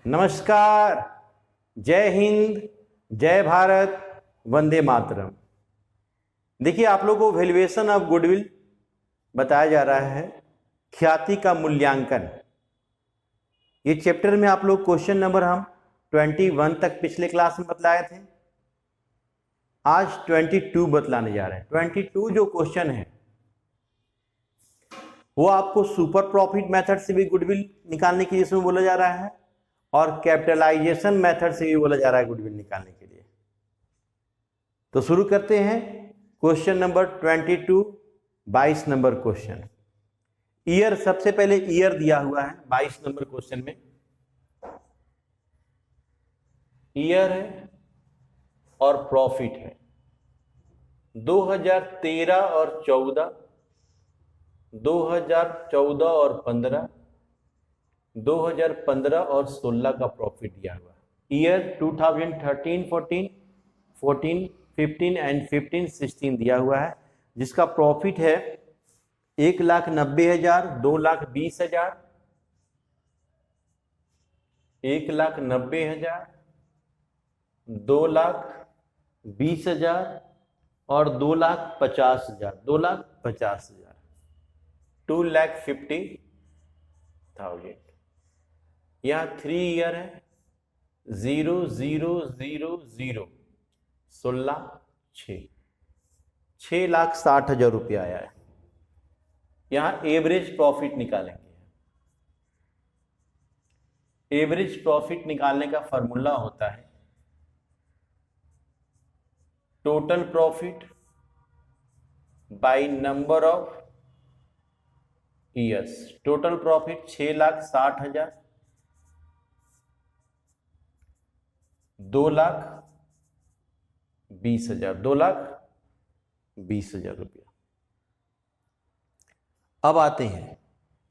नमस्कार, जय हिंद, जय भारत, वंदे मातरम। देखिए, आप लोगों को वैल्यूएशन ऑफ गुडविल बताया जा रहा है, ख्याति का मूल्यांकन। ये चैप्टर में आप लोग क्वेश्चन नंबर हम 21 तक पिछले क्लास में बतलाए थे। आज 22 बतलाने जा रहे हैं। 22 जो क्वेश्चन है वो आपको सुपर प्रॉफिट मेथड से भी गुडविल निकालने के लिए इसमें बोला जा रहा है और कैपिटलाइजेशन मेथड से भी बोला जा रहा है गुडविल निकालने के लिए। तो शुरू करते हैं question number 22, 22 number question. Year, सबसे पहले ईयर दिया हुआ है 22 नंबर क्वेश्चन में। ईयर है और प्रॉफिट है 2013 और 14, 2014 और 15, 2015 और 16 का प्रॉफिट दिया हुआ। ईयर 2013, 14, 14, 15 एंड 15, 16 दिया हुआ है, जिसका प्रॉफिट है 1,90,000, 2,20,000, 1,90,000, 2,20,000 और 2,50,000, 2,50,000, 2,50,000। यहाँ 3 ईयर है 0, 0, 0, 0, 16, 6,60,000 रुपया आया है। यहाँ एवरेज प्रॉफिट निकालेंगे। एवरेज प्रॉफिट निकालने का फॉर्मूला होता है total profit by number of years. Total profit 6,60,000, 2,20,000, 2,20,000 रुपया। अब आते हैं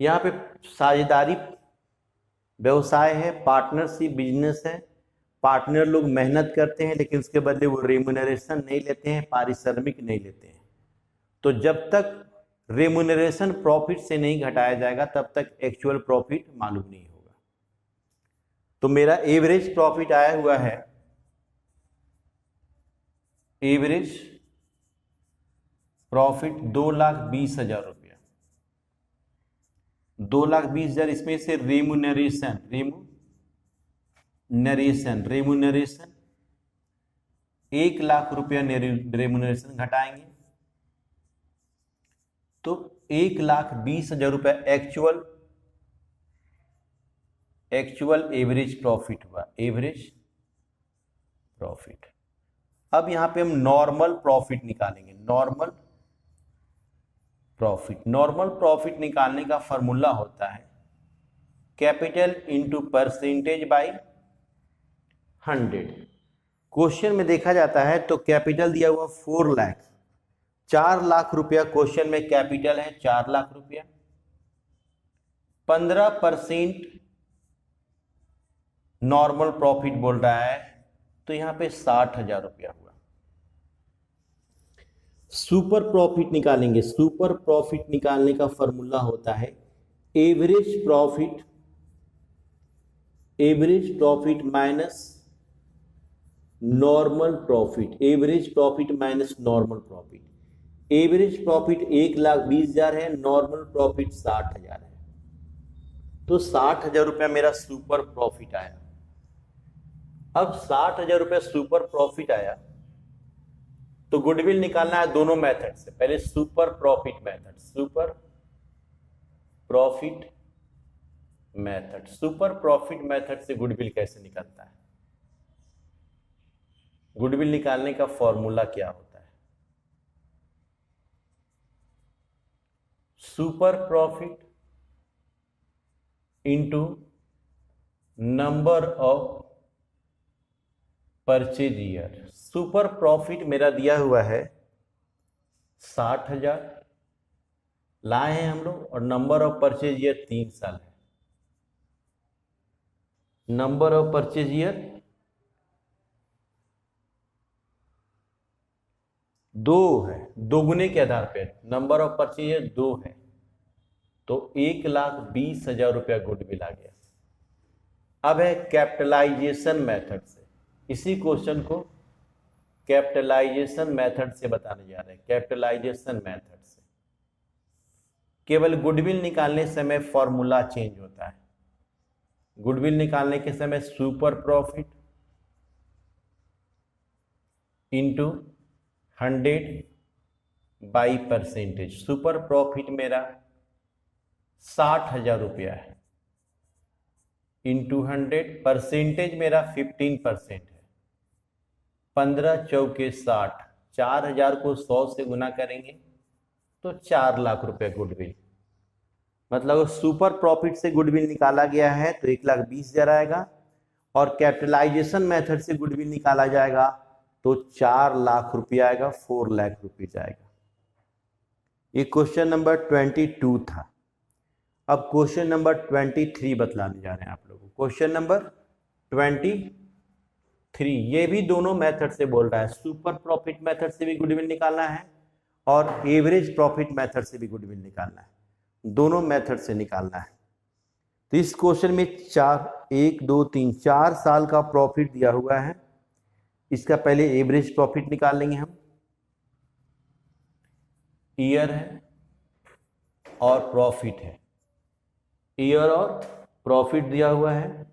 यहाँ पे साझेदारी व्यवसाय है, पार्टनरशिप बिजनेस है। पार्टनर लोग मेहनत करते हैं लेकिन उसके बदले वो रेम्यूनरेशन नहीं लेते हैं, पारिश्रमिक नहीं लेते हैं। तो जब तक रेम्यूनरेशन प्रॉफिट से नहीं घटाया जाएगा तब तक एक्चुअल प्रॉफिट मालूम नहीं होगा। तो मेरा एवरेज प्रॉफिट आया हुआ है, एवरेज प्रॉफिट 2,20,000 रुपया। 2,20,000, इसमें से रेम्यूनरेशन 1,00,000 रुपया रेम्यूनरेशन घटाएंगे तो 1,20,000 रुपया एक्चुअल एवरेज प्रॉफिट हुआ। Average profit. अब यहां पे हम नॉर्मल प्रॉफिट निकालेंगे। नॉर्मल प्रॉफिट निकालने का फॉर्मूला होता है capital into percentage by 100। Question में देखा जाता है तो कैपिटल दिया हुआ 4 लाख, 4 लाख रुपया क्वेश्चन में कैपिटल है, 4 लाख रुपया। 15% नॉर्मल प्रॉफिट बोल रहा है तो यहां पे 60,000 रुपया हुआ। सुपर प्रॉफिट निकालेंगे। सुपर प्रॉफिट निकालने का फॉर्मूला होता है average profit minus normal profit. Average profit minus normal profit. Average profit 1,20,000 है, नॉर्मल प्रॉफिट 60,000 है, तो 60,000 रुपया मेरा सुपर प्रॉफिट आया। अब 60,000 रुपया सुपर प्रॉफिट आया तो गुडविल निकालना है दोनों मेथड से। पहले सुपर प्रॉफिट मेथड से गुडविल कैसे निकलता है। गुडविल निकालने का फॉर्मूला क्या होता है? Super profit into number of purchase year. Super profit मेरा दिया हुआ है 60,000 लाए हैं हम लोग, और नंबर ऑफ परचेज ईयर 3 साल है। नंबर ऑफ परचेज ईयर 2 है, दोगुने के आधार पे नंबर ऑफ परचेज ईयर 2 है, तो 1,20,000 रुपया गुडविल आ गया। अब है कैपिटलाइजेशन मेथड से, इसी क्वेश्चन को कैपिटलाइजेशन मेथड से बताने जा रहे हैं। कैपिटलाइजेशन मेथड से केवल गुडविल निकालने समय फॉर्मूला चेंज होता है। गुडविल निकालने के समय super profit into 100 by percentage. Super profit मेरा 60,000 रुपया है, इंटू 100, परसेंटेज मेरा 15% है। 15 चौके 60, 4,000 को 100 से गुना करेंगे तो 4 लाख रुपए गुडविल। मतलब सुपर प्रॉफिट से गुडविल निकाला गया है तो 1,20,000 आएगा, और कैपिटलाइजेशन मेथड से गुडविल निकाला जाएगा तो 4 लाख रुपया आएगा, 4 लाख रुपीज आएगा। ये क्वेश्चन नंबर 22 था। अब क्वेश्चन नंबर 23 बतलाने जा रहे हैं आप लोगों को। क्वेश्चन नंबर 23, ये भी दोनों मेथड से बोल रहा है। सुपर प्रॉफिट मेथड से भी गुडविल निकालना है और एवरेज प्रॉफिट मेथड से भी गुडविल निकालना है, दोनों मेथड से निकालना है। तो इस क्वेश्चन में 4 साल का प्रॉफिट दिया हुआ है। इसका पहले एवरेज प्रॉफिट निकाल लेंगे हम। ईयर है और प्रॉफिट है, ईयर और प्रॉफिट दिया हुआ है।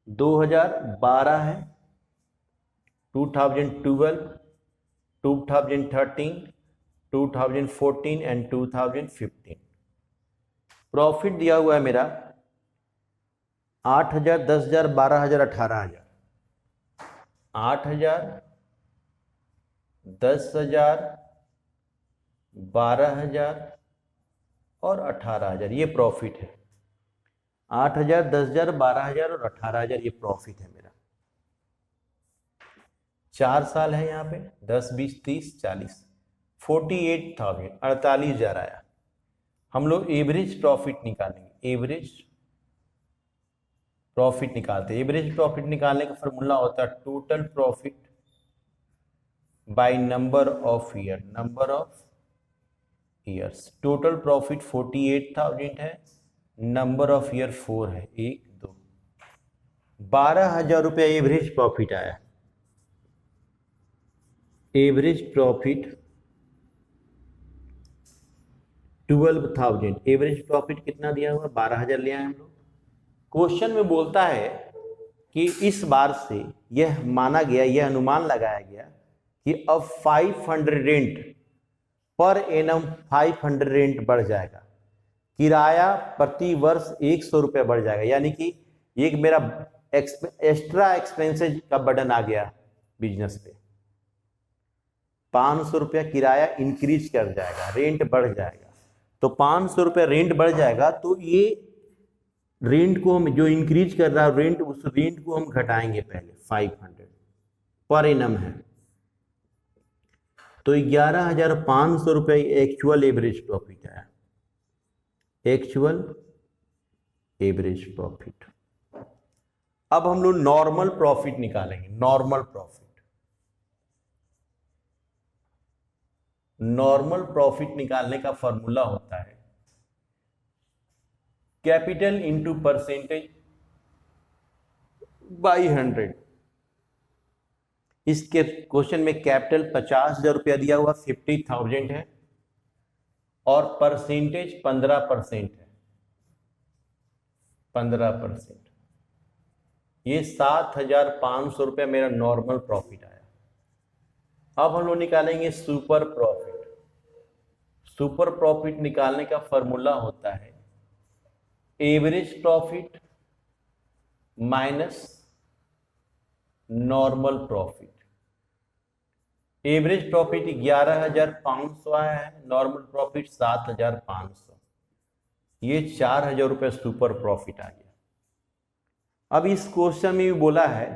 2012 है, 2012, 2013, 2014 एंड 2015। प्रॉफिट दिया हुआ है मेरा 8,000, 10,000, 12,000, 18,000। 8,000, 10,000, 12,000 और 18,000 ये प्रॉफिट है। 8,000, 10,000, 12,000 और 18,000 ये प्रॉफिट है मेरा। 4 साल है यहाँ पे, 10, 20, 30, 40, 48,000, 48,000 आया। हम लोग एवरेज प्रॉफिट निकालेंगे। एवरेज प्रॉफिट निकालते हैं। एवरेज प्रॉफिट निकालने का फॉर्मूला होता है total profit by number of year, number of years. Total profit 48,000 है, नंबर ऑफ ईयर 4 है, 1, 2, 12,000 रुपया एवरेज प्रॉफिट आया। Average profit 12,000। एवरेज प्रॉफिट कितना दिया हुआ? 12,000 लिया है हम लोग। क्वेश्चन में बोलता है कि इस बार से यह माना गया, यह अनुमान लगाया गया कि अब 500 रेंट पर एनम 500 रेंट बढ़ जाएगा। किराया प्रति वर्ष 100 रुपये बढ़ जाएगा। यानी कि एक मेरा एक्स्ट्रा एक्सपेंसेज का बर्डन आ गया बिजनेस पे। 500 रुपया किराया इंक्रीज कर जाएगा, रेंट बढ़ जाएगा। तो 500 रुपया रेंट बढ़ जाएगा तो ये रेंट को हम जो इंक्रीज कर रहा है रेंट, उस रेंट को हम घटाएंगे पहले। 500 पर एनम है तो 11,500 रुपये एक्चुअल एवरेज प्रॉफिट आया। Actual average profit. अब हम लोग नॉर्मल प्रॉफिट निकालेंगे। नॉर्मल प्रॉफिट, नॉर्मल प्रॉफिट निकालने का फॉर्मूला होता है कैपिटल इंटू परसेंटेज बाई 100। इसके क्वेश्चन में कैपिटल 50,000 रुपया दिया हुआ, 50,000 है, और परसेंटेज 15% है, 15%। ये 7,500 रुपया मेरा नॉर्मल प्रॉफिट आया। अब हम लोग निकालेंगे सुपर प्रॉफिट। सुपर प्रॉफिट निकालने का फॉर्मूला होता है average profit minus normal profit. Average profit 11,500 आया है, नॉर्मल प्रॉफिट 7,500। ये 4,000 रुपये सुपर प्रॉफिट आ गया। अब इस क्वेश्चन में भी बोला है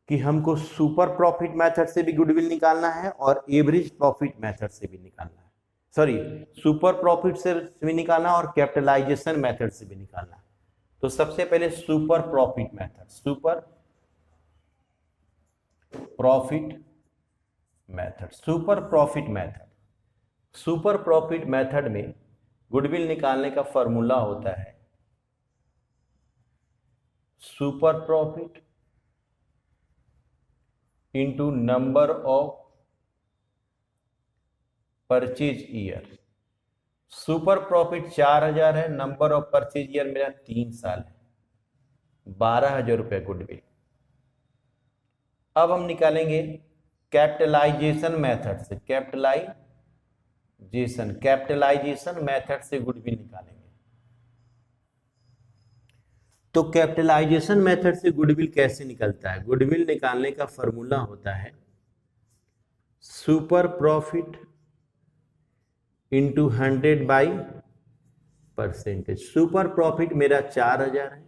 कि हमको सुपर प्रॉफिट मेथड से भी गुडविल निकालना है और एवरेज प्रॉफिट मेथड से भी निकालना है। सॉरी, सुपर प्रॉफिट से भी निकालना और कैपिटलाइजेशन मेथड से भी निकालना है। तो सबसे पहले super profit method. Super profit method, super profit method. Super profit method में गुडविल निकालने का फॉर्मूला होता है super profit into number of purchase year. Super profit 4000 है, नंबर ऑफ परचेज ईयर मेरा 3 साल है, 12,000 रुपये गुडविल। अब हम निकालेंगे कैपिटलाइजेशन मेथड से, कैपिटलाइजेशन मेथड से गुडविल निकालेंगे। तो कैपिटलाइजेशन मेथड से गुडविल कैसे निकलता है? गुडविल निकालने का फॉर्मूला होता है super profit into 100 by percentage. Super profit मेरा 4000 है,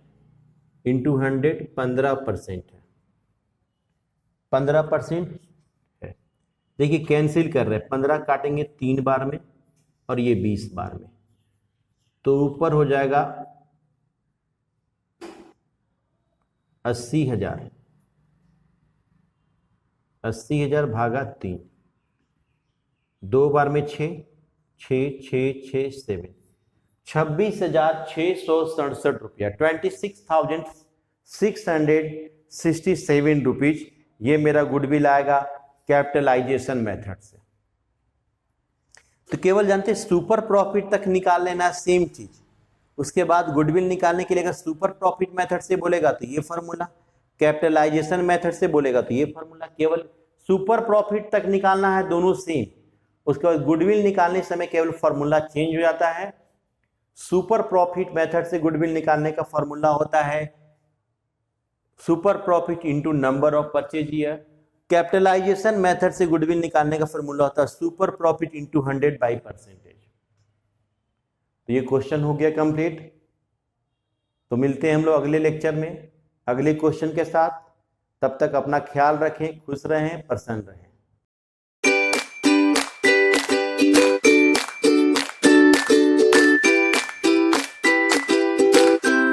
इंटू 100 15% है, 15% है। देखिए कैंसिल कर रहे हैं, 15 काटेंगे 3 बार में और ये 20 बार में, तो ऊपर हो जाएगा 80,000, 80,000 भागा 3, 2 बार में 6, 6 6 6 7, 26,667 रुपया, 26,667 रुपीज। ये मेरा गुडविल आएगा कैपिटलाइजेशन मेथड से। तो केवल जानते सुपर प्रॉफिट तक निकाल लेना, सेम चीज। उसके बाद गुडविल निकालने के लिए अगर सुपर प्रॉफिट मेथड से बोलेगा तो ये फॉर्मूला, कैपिटलाइजेशन मेथड से बोलेगा तो ये फॉर्मूला। केवल सुपर प्रॉफिट तक निकालना है, दोनों सेम। उसके बाद गुडविल निकालने समय केवल फॉर्मूला चेंज हो जाता है। सुपर प्रॉफिट मेथड से गुडविल निकालने का फॉर्मूला होता है super profit into number of purchase year. Capitalisation method से गुडविल निकालने का फॉर्मूला होता है super profit into 100 by percentage. तो ये क्वेश्चन हो गया कंप्लीट। तो मिलते हैं हम लोग अगले लेक्चर में अगले क्वेश्चन के साथ। तब तक अपना ख्याल रखें, खुश रहें, प्रसन्न रहें।